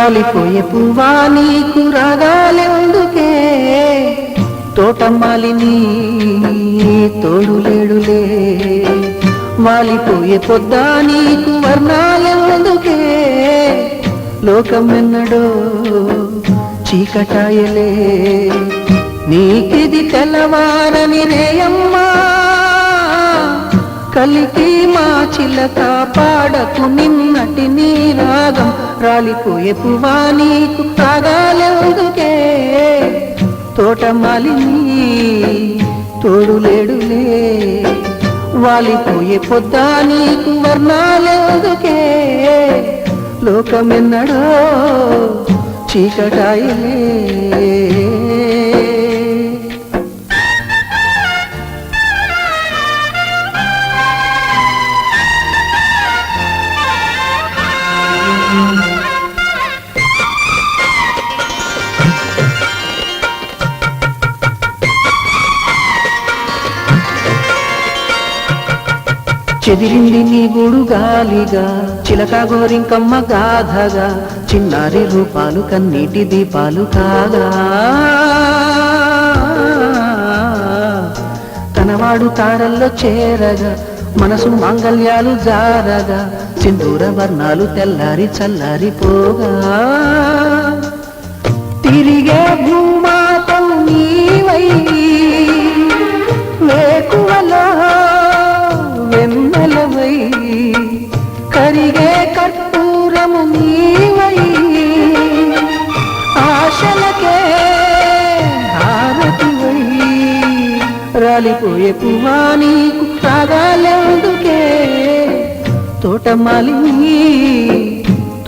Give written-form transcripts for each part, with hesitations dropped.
రాలిపోయే పువ్వా నీకు రాగాలెందుకే తోటమాలిని తోడులేడులే వాలిపోయే పొద్దా నీకు వర్ణాలెందుకే లోకమెన్నడో చీకటాయలే నీకిది తెల్లవారని రేయమ్మా కలికి మా చిలక పాడకు నిన్నటి నీ రాగం రాలిపోయే పువ్వా నీకు రాగాలెందుకే తోటమాలిని తోడులేడులే వాలిపోయే పొద్దా నీకు వర్ణాలెందుకే లోకమెన్నడో చీకటాయలే చెదిరింది నీ గూడు గాలిగా చిలక గోరింకమ్మ గాథగా చిన్నారి రూపాలు కన్నీటి దీపాలు కాగా తనవాడు తారల్లో చేరగా మనసు మాంగళ్యాలు జారగా సింధూర వర్ణాలు తెల్లారి చల్లారిపోగా తిరిగే భూమాతం నీవై వేకువలో వెన్నెలవై కరిగే కర్పూరము నీవై ఆశలకే హారతివై రాలిపోయే పువ్వా నీకు రాగాలెందుకే తోటమాలిని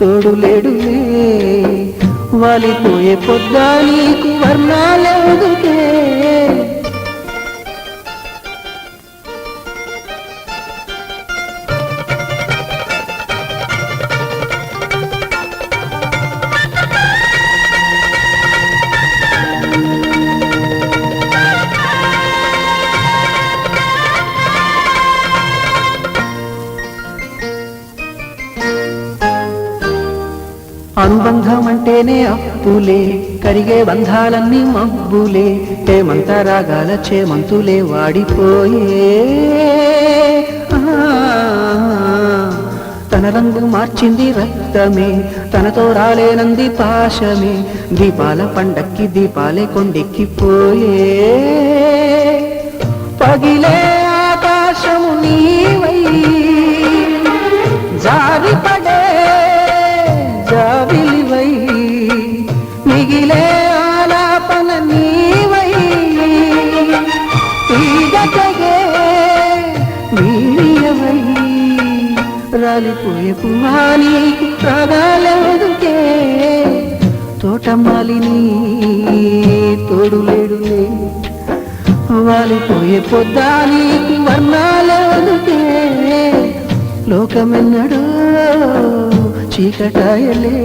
తోడులేడులే వాలిపోయే పొద్దా నీకు వర్ణాలెందుకే అనుబంధం అంటేనే అప్పులే కరిగే బంధాలన్నీ మబ్బులే హేమంత రాగాల చేమంతులే వాడిపోయే తన రంగు మార్చింది రక్తమే తనతో రాలేనంది పాశమే దీపాల పండక్కి దీపాలే కొండెక్కిపోయే పగిలే ఆకాశము నీవై జారిపడే జాబిలివై మిగిలే ఆలాపన నీవై తీగటగే వీరియవై రాలిపోయే పువ్వా నీకు రాగాలెందుకే తోటమాలిని తోడులేడులే వాలిపోయే పొద్దా నీకు వర్ణాలెందుకే లోకమెన్నడో చీకటాయలే